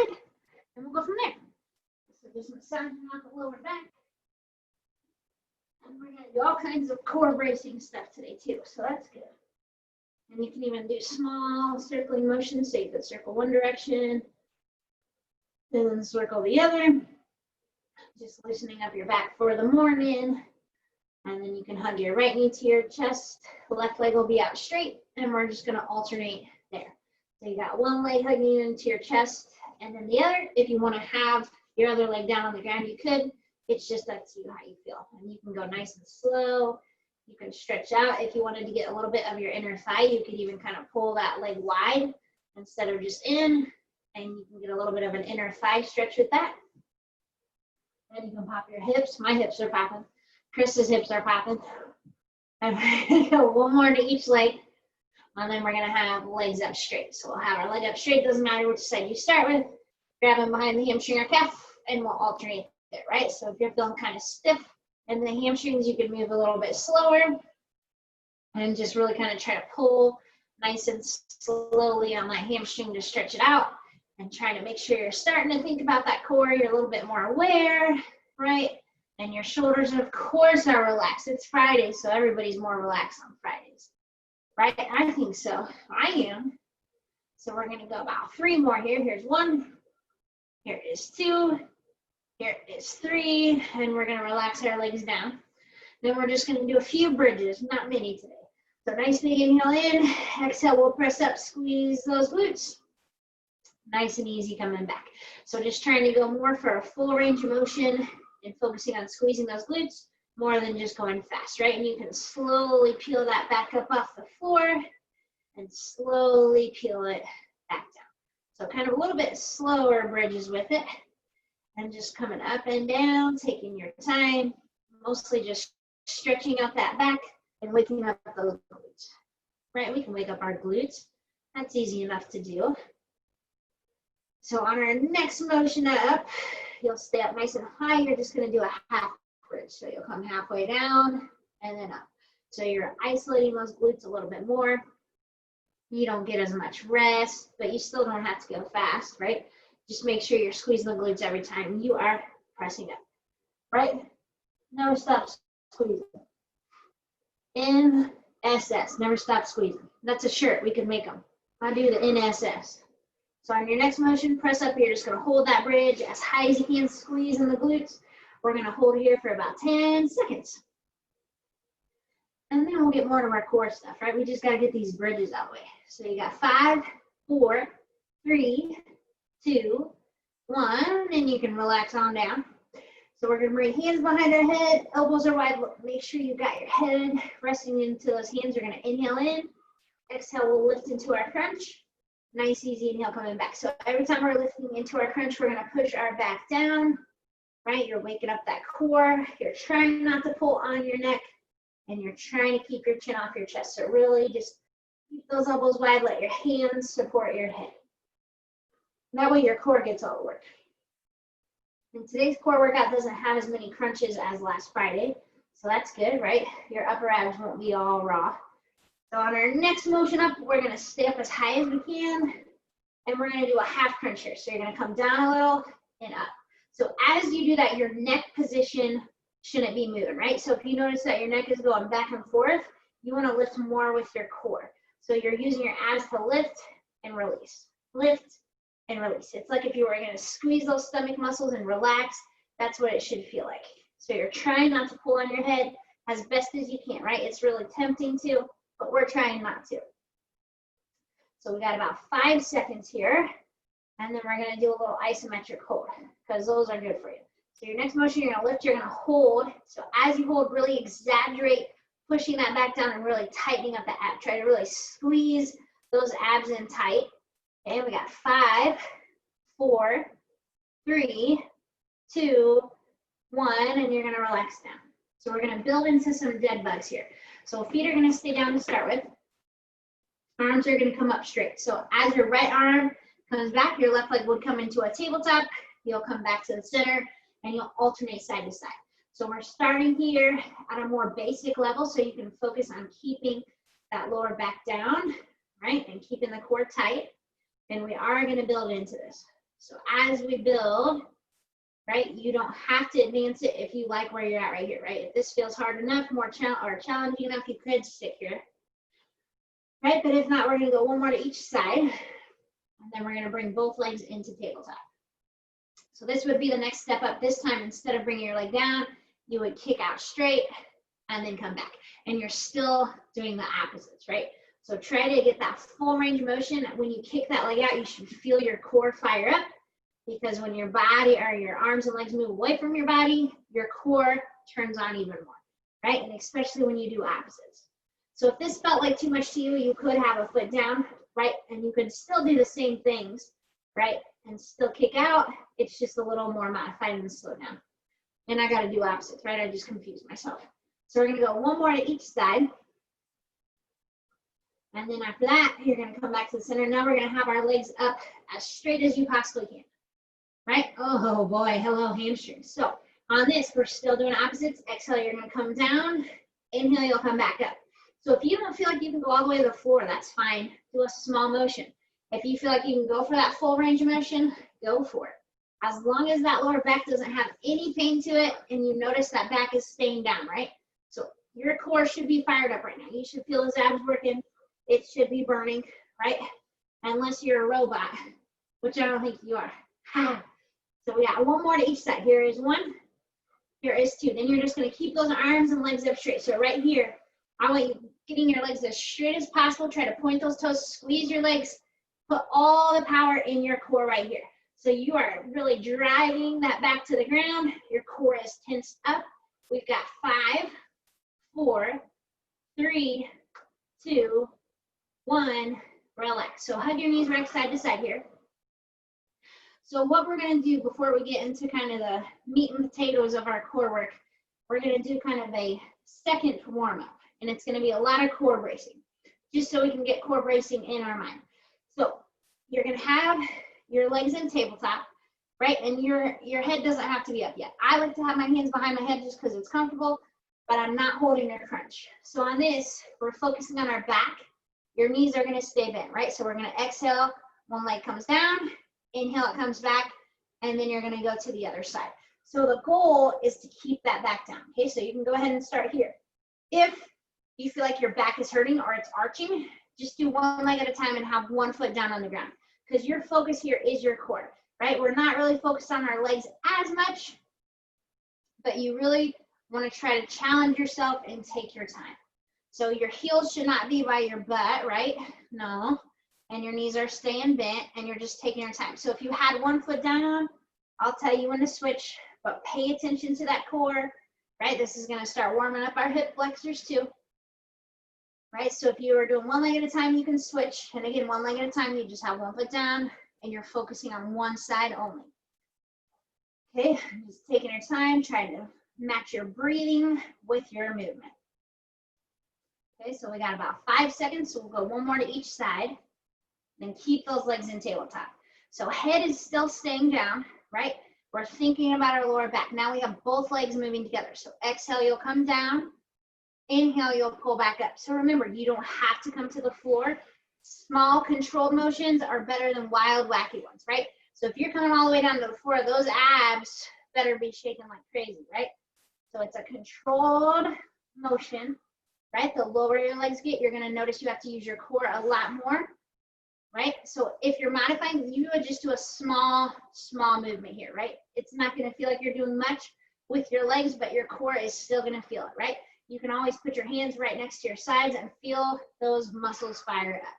side, and we'll go from there. So just massaging out the lower back. And we're gonna do all kinds of core bracing stuff today too, so that's good. And you can even do small circling motions, so you could circle one direction, and then circle the other. Just loosening up your back for the morning. And then you can hug your right knee to your chest. The left leg will be out straight, and we're just gonna alternate there. So you got one leg hugging into your chest, and then the other. If you wanna have your other leg down on the ground, you could. It's just up to you how you feel. And you can go nice and slow. You can stretch out. If you wanted to get a little bit of your inner thigh, you could even kind of pull that leg wide instead of just in. And you can get a little bit of an inner thigh stretch with that. And you can pop your hips. My hips are popping. Chris's hips are popping. And we're going to go one more to each leg. And then we're going to have legs up straight. So we'll have our leg up straight. Doesn't matter which side you start with. Grab them behind the hamstring or calf, and we'll alternate it, right? So if you're feeling kind of stiff in the hamstrings, you can move a little bit slower and just really kind of try to pull nice and slowly on that hamstring to stretch it out, and try to make sure you're starting to think about that core. You're a little bit more aware, right? And your shoulders, of course, are relaxed. It's Friday, so everybody's more relaxed on Fridays, right? I think so. I am. So we're going to go about 3 more here. Here's 1. Here is 2. Here is 3, and we're going to relax our legs down. Then we're just going to do a few bridges, not many today. So nice big inhale in, exhale, we'll press up, squeeze those glutes. Nice and easy coming back. So just trying to go more for a full range of motion and focusing on squeezing those glutes more than just going fast, right? And you can slowly peel that back up off the floor and slowly peel it back down. So kind of a little bit slower bridges with it. And just coming up and down, taking your time, mostly just stretching out that back and waking up those glutes, right? We can wake up our glutes. That's easy enough to do. So on our next motion up, you'll stay up nice and high. You're just gonna do a half bridge. So you'll come halfway down and then up. So you're isolating those glutes a little bit more. You don't get as much rest, but you still don't have to go fast, right? Just make sure you're squeezing the glutes every time you are pressing up, right? Never stop squeezing. In SS, never stop squeezing. That's a shirt, we can make them. I'll do the in SS. So on your next motion, press up, you're just gonna hold that bridge as high as you can, squeeze in the glutes. We're gonna hold here for about 10 seconds. And then we'll get more to our core stuff, right? We just gotta get these bridges out of the way. So you got 5, 4, 3, 2, 1, and you can relax on down. So we're gonna bring hands behind our head, elbows are wide. Make sure you got your head resting into those hands. We're gonna inhale in, exhale, we'll lift into our crunch. Nice, easy inhale coming back. So every time we're lifting into our crunch, we're gonna push our back down, right? You're waking up that core. You're trying not to pull on your neck, and you're trying to keep your chin off your chest. So really just keep those elbows wide, let your hands support your head. That way your core gets all the work. And today's core workout doesn't have as many crunches as last Friday, so that's good, right? Your upper abs won't be all raw. So on our next motion up, we're gonna stay up as high as we can, and we're gonna do a half crunch here. So you're gonna come down a little and up. So as you do that, your neck position shouldn't be moving, right? So if you notice that your neck is going back and forth, you wanna lift more with your core. So you're using your abs to lift and release. Lift and release. It's like if you were gonna squeeze those stomach muscles and relax, that's what it should feel like. So you're trying not to pull on your head as best as you can, right? It's really tempting to, but we're trying not to. So we got about 5 seconds here, and then we're gonna do a little isometric hold, because those are good for you. So your next motion, you're gonna lift, you're gonna hold. So as you hold, really exaggerate pushing that back down and really tightening up the ab. Try to really squeeze those abs in tight. Okay, we got 5, 4, 3, 2, 1, and you're gonna relax down. So we're gonna build into some dead bugs here. So feet are gonna stay down to start with. Arms are gonna come up straight. So as your right arm comes back, your left leg would come into a tabletop. You'll come back to the center, and you'll alternate side to side. So we're starting here at a more basic level, so you can focus on keeping that lower back down, right? And keeping the core tight. And we are gonna build into this. So as we build, right, you don't have to advance it if you like where you're at right here, right? If this feels hard enough, more challenging enough, you could stick here, right? But if not, we're gonna go one more to each side, and then we're gonna bring both legs into tabletop. So this would be the next step up. This time, instead of bringing your leg down, you would kick out straight and then come back. And you're still doing the opposites, right? So try to get that full range of motion. When you kick that leg out, you should feel your core fire up, because when your body or your arms and legs move away from your body, your core turns on even more, right? And especially when you do opposites. So if this felt like too much to you, you could have a foot down, right? And you could still do the same things, right? And still kick out. It's just a little more modified and slow down. And I got to do opposites, right? I just confused myself. So we're going to go one more to each side. And then after that, you're going to come back to the center. Now we're going to have our legs up as straight as you possibly can, right? Oh boy, hello hamstrings. So on this, we're still doing opposites. Exhale, you're going to come down. Inhale, you'll come back up. So if you don't feel like you can go all the way to the floor, that's fine. Do a small motion. If you feel like you can go for that full range of motion, go for it. As long as that lower back doesn't have any pain to it and you notice that back is staying down, right? So your core should be fired up right now. You should feel those abs working. It should be burning, right? Unless you're a robot, which I don't think you are. So we got one more to each side. Here is one. Here is two. Then you're just going to keep those arms and legs up straight. So right here, I want you getting your legs as straight as possible. Try to point those toes, squeeze your legs, put all the power in your core right here. So you are really driving that back to the ground. Your core is tensed up. We've got 5, 4, 3, 2, 1, relax. So hug your knees right side to side here. So what we're going to do before we get into kind of the meat and potatoes of our core work, we're going to do kind of a second warm up, and it's going to be a lot of core bracing, just so we can get core bracing in our mind. So you're going to have your legs in tabletop, right? And your head doesn't have to be up yet. I like to have my hands behind my head just because it's comfortable, but I'm not holding a crunch. So on this, we're focusing on our back. Your knees are going to stay bent, right? So we're going to exhale, one leg comes down, inhale, it comes back, and then you're going to go to the other side. So the goal is to keep that back down, okay? So you can go ahead and start here. If you feel like your back is hurting or it's arching, just do one leg at a time and have one foot down on the ground, because your focus here is your core, right? We're not really focused on our legs as much, but you really want to try to challenge yourself and take your time. So your heels should not be by your butt, right? No. And your knees are staying bent and you're just taking your time. So if you had one foot down on, I'll tell you when to switch, but pay attention to that core, right? This is going to start warming up our hip flexors too, right? So if you are doing one leg at a time, you can switch. And again, one leg at a time, you just have one foot down and you're focusing on one side only. Okay, just taking your time, trying to match your breathing with your movement. Okay, so we got about 5 seconds, so we'll go one more to each side. Then keep those legs in tabletop. So head is still staying down, right? We're thinking about our lower back. Now we have both legs moving together. So exhale, you'll come down. Inhale, you'll pull back up. So remember, you don't have to come to the floor. Small controlled motions are better than wild, wacky ones, right? So if you're coming all the way down to the floor, those abs better be shaking like crazy, right? So it's a controlled motion, right? The lower your legs get, you're gonna notice you have to use your core a lot more, right? So if you're modifying, you would just do a small movement here, right? It's not gonna feel like you're doing much with your legs, but your core is still gonna feel it, right? You can always put your hands right next to your sides and feel those muscles fire up.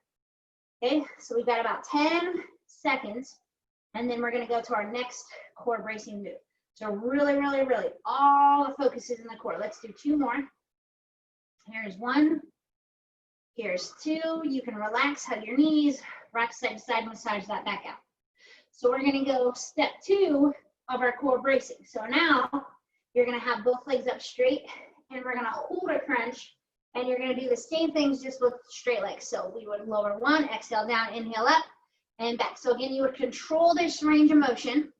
Okay, so we've got about 10 seconds, and then we're gonna go to our next core bracing move. So really, all the focus is in the core. Let's do 2 more. Here's 1, here's 2. You can relax, hug your knees, rock side to side, massage that back out. So we're gonna go step 2 of our core bracing. So now you're gonna have both legs up straight, and we're gonna hold a crunch, and you're gonna do the same things just with straight legs. So we would lower 1, exhale down, inhale up, and back. So again, you would control this range of motion,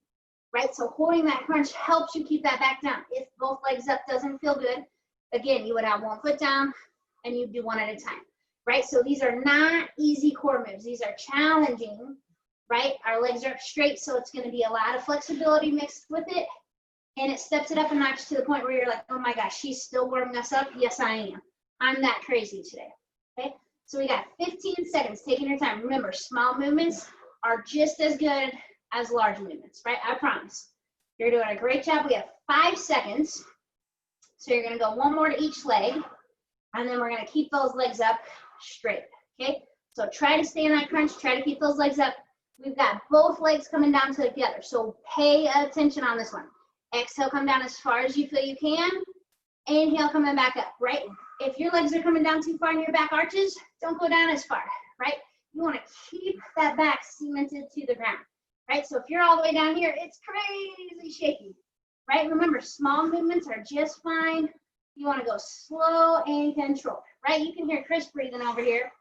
right? So holding that crunch helps you keep that back down. If both legs up doesn't feel good, again, you would have 1 foot down and you do 1 at a time, right? So these are not easy core moves. These are challenging, right? Our legs are up straight, so it's gonna be a lot of flexibility mixed with it. And it steps it up a notch to the point where you're like, oh my gosh, she's still warming us up. Yes, I am. I'm that crazy today, okay? So we got 15 seconds, taking your time. Remember, small movements are just as good as large movements, right? I promise. You're doing a great job. We have 5 seconds. So you're gonna go one more to each leg, and then we're gonna keep those legs up straight, okay? So try to stay in that crunch, try to keep those legs up. We've got both legs coming down together, so pay attention on this one. Exhale, come down as far as you feel you can. Inhale, coming back up, right? If your legs are coming down too far and your back arches, don't go down as far, right? You wanna keep that back cemented to the ground, right? So if you're all the way down here, it's crazy shaky, right? Remember, small movements are just fine. You wanna go slow and controlled, right? You can hear Chris breathing over here,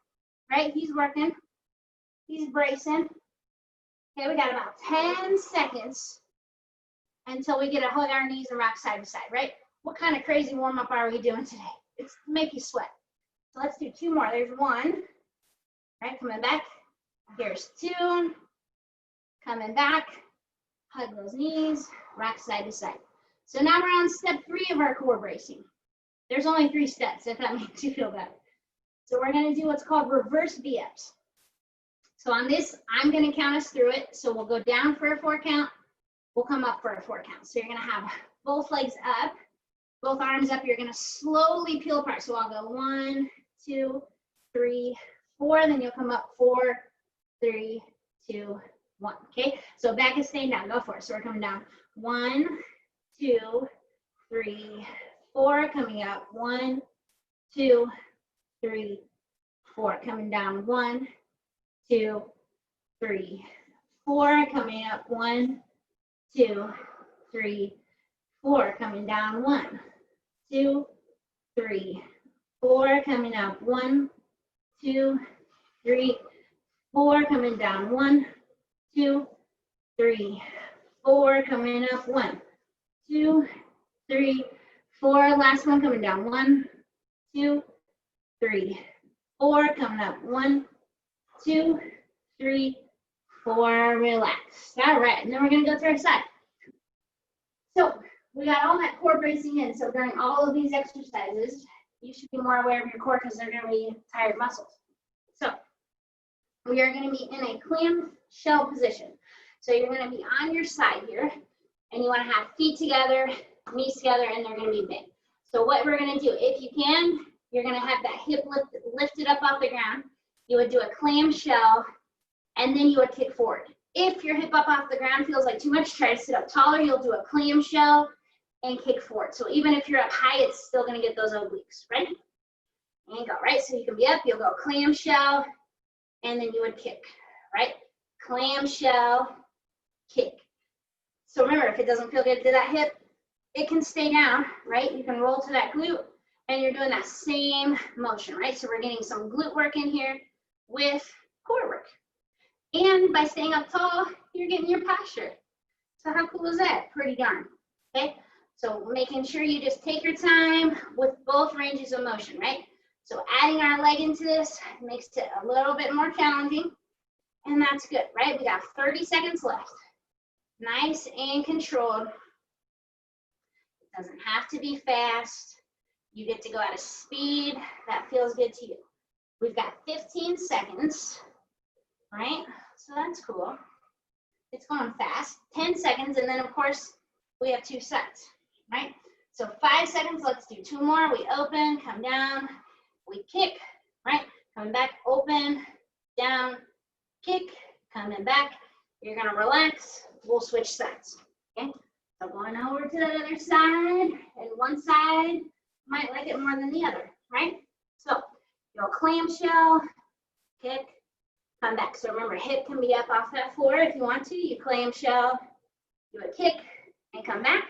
right? He's working, he's bracing. Okay, we got about 10 seconds until we get to hug our knees and rock side to side, right? What kind of crazy warm up are we doing today? It's to make you sweat. So let's do 2 more. There's 1, right? Coming back. Here's 2, coming back. Hug those knees, rock side to side. So now we're on step 3 of our core bracing. There's only 3 steps, if that makes you feel better. So we're gonna do what's called reverse V-ups. So on this, I'm gonna count us through it. So we'll go down for a 4 count. We'll come up for a 4 count. So you're gonna have both legs up, both arms up. You're gonna slowly peel apart. So I'll go 1, 2, 3, 4. Then you'll come up 4, 3, 2, 1. Okay. So back is staying down. Go for it. So we're coming down 1, 2, 3, 4. Coming up 1, 2, 3, 4. Coming down 1, 2, 3, 4. Coming up 1, 2, 3, 4. Coming down 1, 2, 3, 4. Coming up 1, 2, 3, 4. Coming down 1, 2, 3, 4. Coming up 1, 2, 3, 4. Last one coming down 1, 2, 3, 4. Coming up 1, 2, 3, 4. Relax. All right, and then we're gonna go to our side. So we got all that core bracing in. So during all of these exercises, you should be more aware of your core because they're gonna be tired muscles. So we are gonna be in a clamshell position. So you're gonna be on your side here, and you wanna have feet together, knees together, and they're gonna be bent. So what we're gonna do, if you can, you're gonna have that hip lifted up off the ground. You would do a clamshell, and then you would kick forward. If your hip up off the ground feels like too much, try to sit up taller. You'll do a clamshell and kick forward. So even if you're up high, it's still gonna get those obliques, right? And go, right? So you can be up, you'll go clamshell, and then you would kick, right? Clamshell, kick. So remember, if it doesn't feel good to that hip, it can stay down, right? You can roll to that glute, and you're doing that same motion, right? So we're getting some glute work in here with core work. And by staying up tall, you're getting your posture. So how cool is that? Pretty darn, okay? So making sure you just take your time with both ranges of motion, right? So adding our leg into this makes it a little bit more challenging, and that's good, right? We got 30 seconds left. Nice and controlled. It doesn't have to be fast. You get to go at a speed that feels good to you. We've got 15 seconds, right? So that's cool. It's going fast. 10 seconds, and then of course, we have 2 sets, right? So 5 seconds, let's do 2 more. We open, come down, we kick, right? Coming back, open, down, kick, coming back. You're gonna relax, we'll switch sides, okay? So going over to the other side, and one side might like it more than the other, right? So you'll clamshell, kick, come back. So remember, hip can be up off that floor if you want to. You clamshell, do a kick, and come back.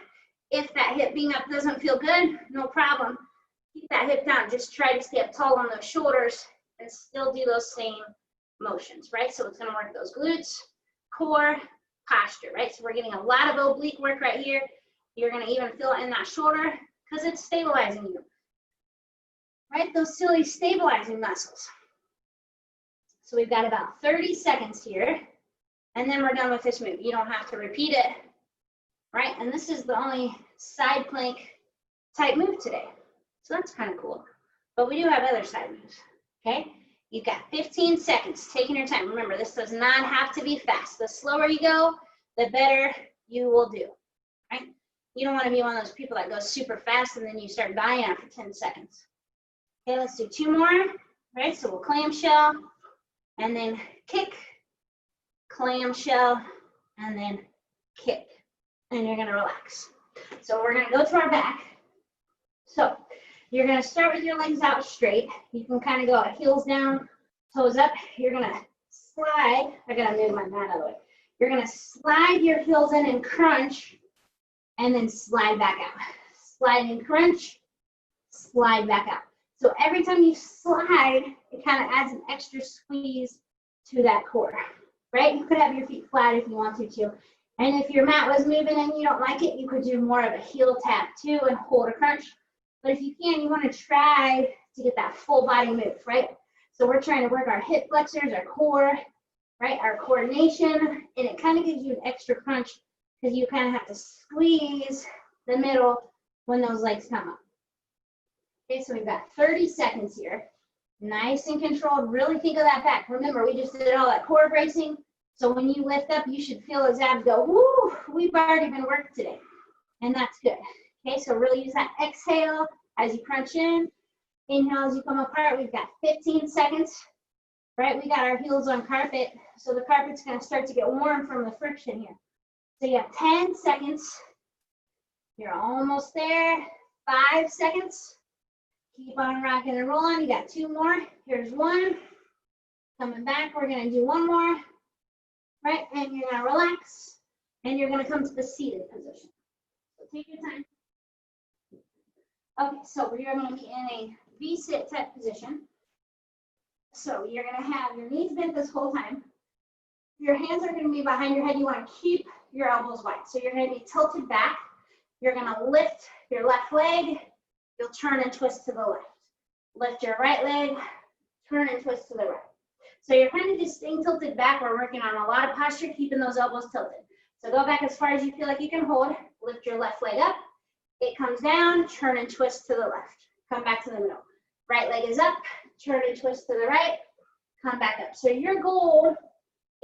If that hip being up doesn't feel good, no problem. Keep that hip down. Just try to stay up tall on those shoulders and still do those same motions, right? So it's gonna work those glutes, core, posture, right? So we're getting a lot of oblique work right here. You're gonna even feel it in that shoulder because it's stabilizing you, right? Those silly stabilizing muscles. So we've got about 30 seconds here, and then we're done with this move. You don't have to repeat it, right? And this is the only side plank type move today. So that's kind of cool. But we do have other side moves, okay? You've got 15 seconds, taking your time. Remember, this does not have to be fast. The slower you go, the better you will do, right? You don't want to be one of those people that goes super fast and then you start dying after 10 seconds. Okay, let's do 2 more, right? So we'll clamshell, and then kick, clamshell, and then kick. And you're gonna relax. So we're gonna go to our back. So you're gonna start with your legs out straight. You can kind of go heels down, toes up. You're gonna slide. I gotta move my mat out of the way. You're gonna slide your heels in and crunch, and then slide back out. Slide and crunch, slide back out. So every time you slide, it kind of adds an extra squeeze to that core, right? You could have your feet flat if you want to. And if your mat was moving and you don't like it, you could do more of a heel tap too and hold a crunch. But if you can, you want to try to get that full body move, right? So we're trying to work our hip flexors, our core, right? Our coordination, and it kind of gives you an extra crunch because you kind of have to squeeze the middle when those legs come up. Okay, so we've got 30 seconds here. Nice and controlled. Really think of that back. Remember, we just did all that core bracing. So when you lift up, you should feel those abs go, woo, we've already been worked today. And that's good. Okay, so really use that exhale as you crunch in. Inhale as you come apart. We've got 15 seconds, right? We got our heels on carpet. So the carpet's going to start to get warm from the friction here. So you have 10 seconds. You're almost there. 5 seconds. Keep on rocking and rolling. You got 2 more. Here's 1. Coming back, we're going to do 1 more. Right? And you're going to relax. And you're going to come to the seated position. So take your time. Okay, so you're going to be in a V-sit type position. So you're going to have your knees bent this whole time. Your hands are going to be behind your head. You want to keep your elbows wide. So you're going to be tilted back. You're going to lift your left leg. You'll turn and twist to the left. Lift your right leg, turn and twist to the right. So you're kind of just staying tilted back. We're working on a lot of posture, keeping those elbows tilted. So go back as far as you feel like you can hold. Lift your left leg up. It comes down, turn and twist to the left. Come back to the middle. Right leg is up, turn and twist to the right. Come back up. So your goal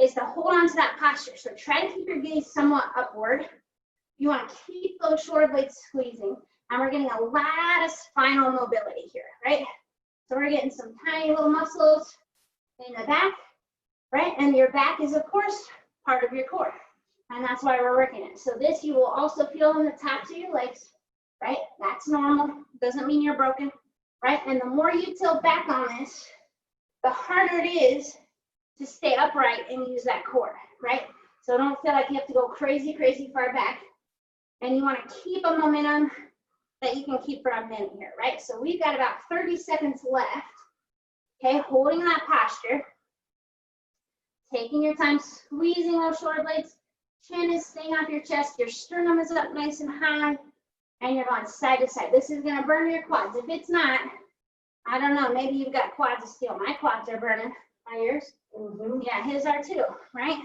is to hold on to that posture. So try to keep your gaze somewhat upward. You want to keep those shoulder blades squeezing. And we're getting a lot of spinal mobility here, right? So we're getting some tiny little muscles in the back, right? And your back is, of course, part of your core. And that's why we're working it. So this you will also feel in the tops of your legs, right? That's normal. Doesn't mean you're broken, right? And the more you tilt back on this, the harder it is to stay upright and use that core, right? So don't feel like you have to go crazy, crazy far back. And you want to keep a momentum that you can keep for a minute here, right? So we've got about 30 seconds left, okay? Holding that posture, taking your time, squeezing those shoulder blades, chin is staying off your chest, your sternum is up nice and high, and you're going side to side. This is gonna burn your quads. If it's not, I don't know, maybe you've got quads of steel. My quads are burning. Are yours? Mm-hmm. Yeah, his are too, right?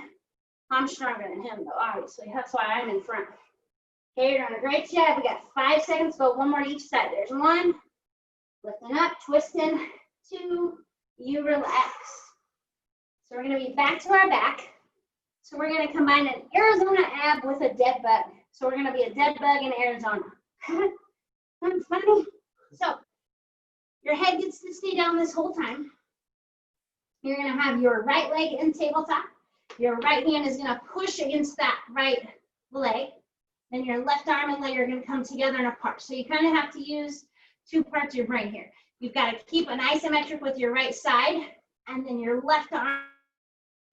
I'm stronger than him though, obviously. That's why I'm in front. Okay, you're doing a great job. We got 5 seconds, go 1 more to each side. There's 1, lifting up, twisting, 2, you relax. So we're gonna be back to our back. So we're gonna combine an Arizona ab with a dead bug. So we're gonna be a dead bug in Arizona. That's funny. So your head gets to stay down this whole time. You're gonna have your right leg in tabletop. Your right hand is gonna push against that right leg. Then your left arm and leg are going to come together and apart. So you kind of have to use 2 parts of your brain here. You've got to keep an isometric with your right side, and then your left arm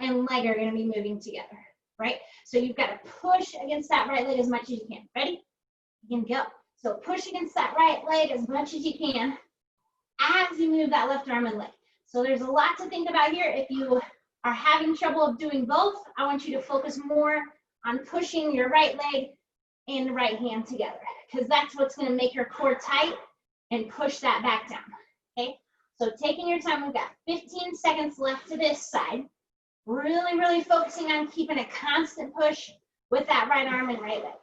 and leg are going to be moving together, right? So you've got to push against that right leg as much as you can. Ready? You can go. So push against that right leg as much as you can as you move that left arm and leg. So there's a lot to think about here. If you are having trouble of doing both, I want you to focus more on pushing your right leg and the right hand together, because that's what's going to make your core tight and push that back down, okay? So taking your time, we've got 15 seconds left to this side. Really, really focusing on keeping a constant push with that right arm and right leg.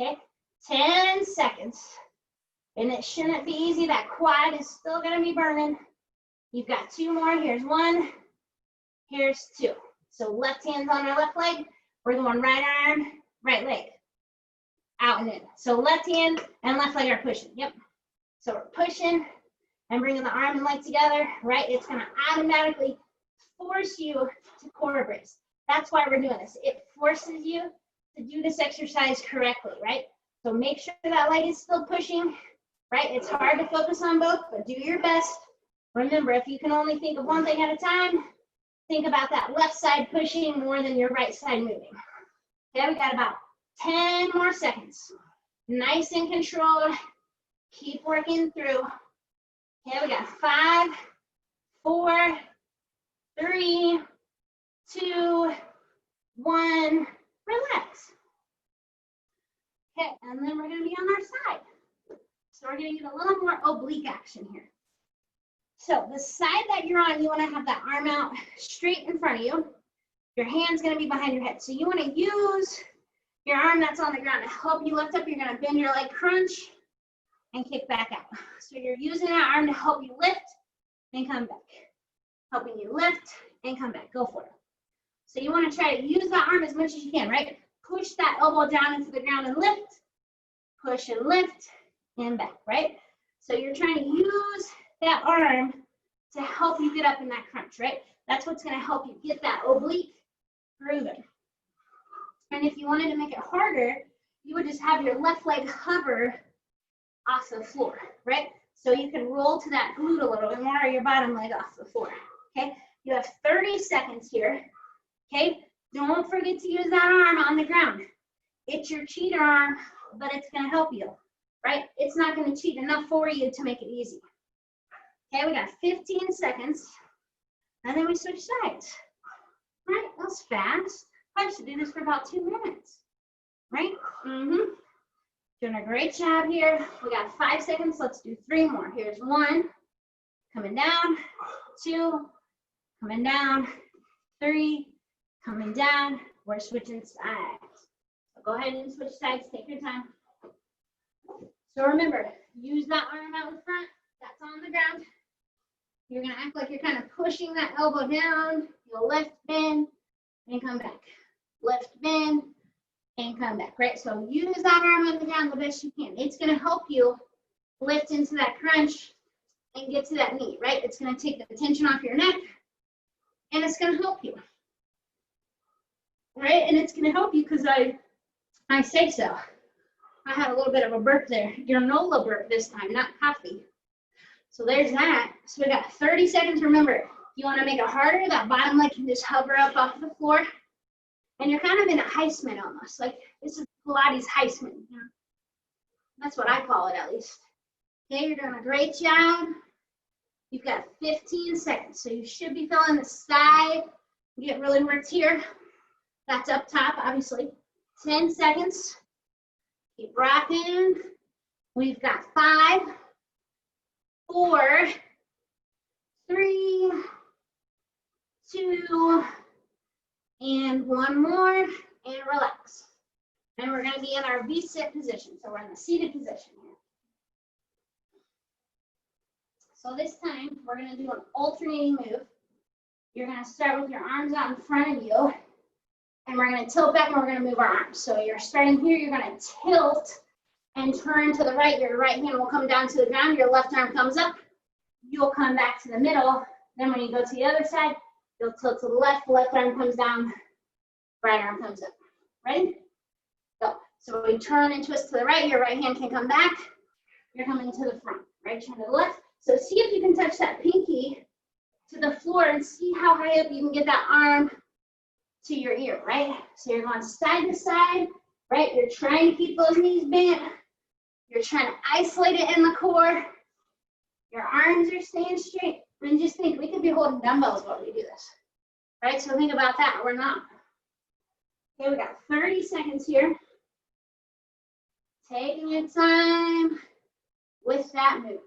Okay, 10 seconds. And it shouldn't be easy. That quad is still gonna be burning. You've got 2 more. Here's 1, here's 2. So left hand's on our left leg. We're going right arm, right leg. Out and in. So left hand and left leg are pushing. Yep. So we're pushing and bringing the arm and leg together, right? It's gonna automatically force you to core brace. That's why we're doing this. It forces you to do this exercise correctly, right? So make sure that leg is still pushing, right? It's hard to focus on both, but do your best. Remember, if you can only think of one thing at a time, think about that left side pushing more than your right side moving. Okay, we got about 10 more seconds. Nice and controlled. Keep working through. Okay, we got 5, 4, 3, 2, 1. Relax. Okay, and then we're going to be on our side. So we're going to get a little more oblique action here. So the side that you're on, you want to have that arm out straight in front of you. Your hand's going to be behind your head. So you want to use your arm that's on the ground to help you lift up. You're going to bend your leg, crunch, and kick back out. So you're using that arm to help you lift and come back. Helping you lift and come back. Go for it. So you want to try to use that arm as much as you can, right? Push that elbow down into the ground and lift. Push and lift and back, right? So you're trying to use that arm to help you get up in that crunch, right? That's what's going to help you get that oblique grooving. And if you wanted to make it harder, you would just have your left leg hover off the floor, right? So you can roll to that glute a little bit more, or your bottom leg off the floor, okay? You have 30 seconds here, okay? Don't forget to use that arm on the ground. It's your cheater arm, but it's going to help you, right? It's not going to cheat enough for you to make it easy. Okay, we got 15 seconds, and then we switch sides. Right, that was fast. I used to do this for about 2 minutes, right? Doing a great job here. We got 5 seconds. Let's do 3 more. Here's 1, coming down, 2, coming down, 3, coming down. We're switching sides. So go ahead and switch sides. Take your time. So remember, use that arm out in front. That's on the ground. You're going to act like you're kind of pushing that elbow down. You'll lift, bend, and come back. Lift, bend, and come back, right? So use that arm on the ground the best you can. It's going to help you lift into that crunch and get to that knee, right? It's going to take the tension off your neck, and it's going to help you, right? And it's going to help you because I say so. I had a little bit of a burp there. Granola burp this time, not coffee. So there's that. So we got 30 seconds. Remember, if you want to make it harder, that bottom leg can just hover up off the floor. And you're kind of in a Heisman almost. Like, this is Pilates Heisman. You know? That's what I call it, at least. Okay, you're doing a great job. You've got 15 seconds. So you should be feeling the side get really worked here. That's up top, obviously. 10 seconds. Keep rocking. We've got 5, 4, 3, 2, and 1 more, and relax. And we're going to be in our V-sit position. So we're in the seated position here. So this time, we're going to do an alternating move. You're going to start with your arms out in front of you, and we're going to tilt back, and we're going to move our arms. So you're starting here, you're going to tilt and turn to the right. Your right hand will come down to the ground. Your left arm comes up. You'll come back to the middle. Then when you go to the other side, you'll tilt to the left arm comes down, right arm comes up. Ready? Go. So we turn and twist to the right. Your right hand can come back. You're coming to the front. Right turn to the left. So see if you can touch that pinky to the floor and see how high up you can get that arm to your ear, right? So you're going side to side, right? You're trying to keep those knees bent. You're trying to isolate it in the core. Your arms are staying straight. And just think, we could be holding dumbbells while we do this, right? So think about that. We're not. Okay, we got 30 seconds here. Taking your time with that move.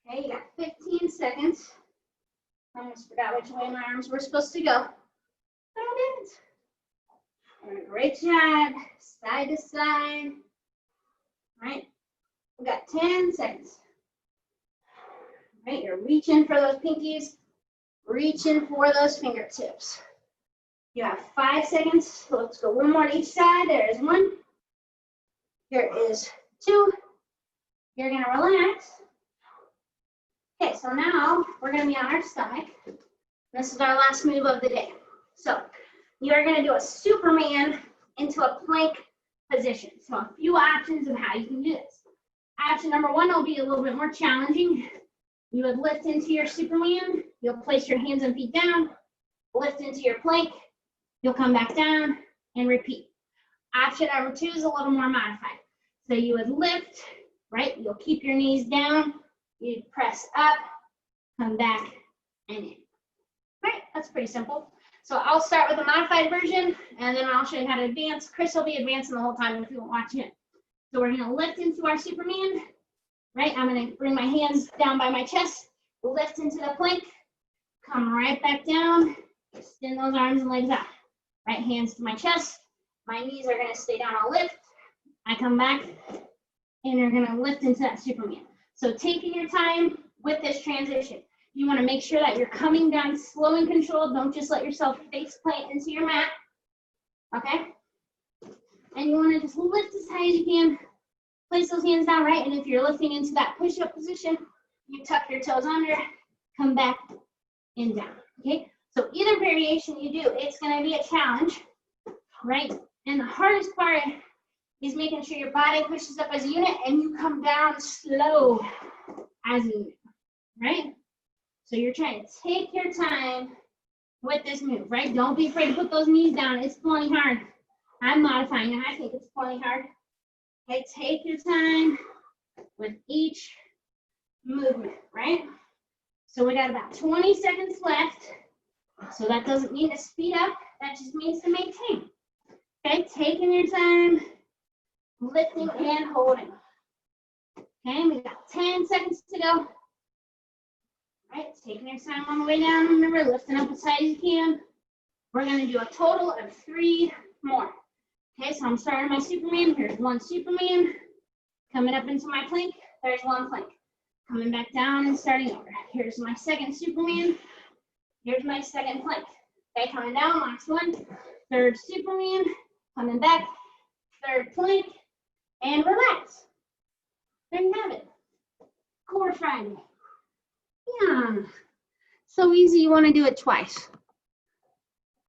Okay, you got 15 seconds. I almost forgot which way my arms were supposed to go. Great job. Side to side. All right. We got 10 seconds. All right, you're reaching for those pinkies, reaching for those fingertips. You have 5 seconds. Let's go one more to each side. There is 1. Here is 2. You're gonna relax. Okay, so now we're gonna be on our stomach. This is our last move of the day. So you are gonna do a Superman into a plank position. So a few options of how you can do this. Option number 1 will be a little bit more challenging. You would lift into your Superman. You'll place your hands and feet down, lift into your plank. You'll come back down and repeat. Option number 2 is a little more modified. So you would lift, right? You'll keep your knees down. You'd press up, come back, and in. Right, that's pretty simple. So I'll start with a modified version, and then I'll show you how to advance. Chris will be advancing the whole time if you won't watch it. So we're gonna lift into our Superman, right? I'm gonna bring my hands down by my chest, lift into the plank, come right back down, extend those arms and legs out. Right, hands to my chest. My knees are gonna stay down, I'll lift. I come back, and you're gonna lift into that Superman. So taking your time with this transition. You wanna make sure that you're coming down slow and controlled. Don't just let yourself face plant into your mat, okay? And you wanna just lift as high as you can. Place those hands down, right? And if you're lifting into that push-up position, you tuck your toes under, come back and down, okay? So either variation you do, it's gonna be a challenge, right? And the hardest part is making sure your body pushes up as a unit and you come down slow as a unit, right? So you're trying to take your time with this move, right? Don't be afraid to put those knees down. It's plenty hard. I'm modifying it. I think it's plenty hard. Okay, take your time with each movement, right? So we got about 20 seconds left. So that doesn't mean to speed up. That just means to maintain. Okay, taking your time, lifting and holding. Okay, we got 10 seconds to go. All right, taking your time on the way down. Remember, lifting up as high as you can. We're gonna do a total of 3 more. Okay, so I'm starting my Superman. Here's 1 Superman. Coming up into my plank. There's 1 plank. Coming back down and starting over. Here's my 2nd Superman. Here's my 2nd plank. Okay, coming down, last 1. 3rd Superman. Coming back. 3rd plank. And relax. There you have it. Core Friday. Yeah. So easy, you want to do it twice.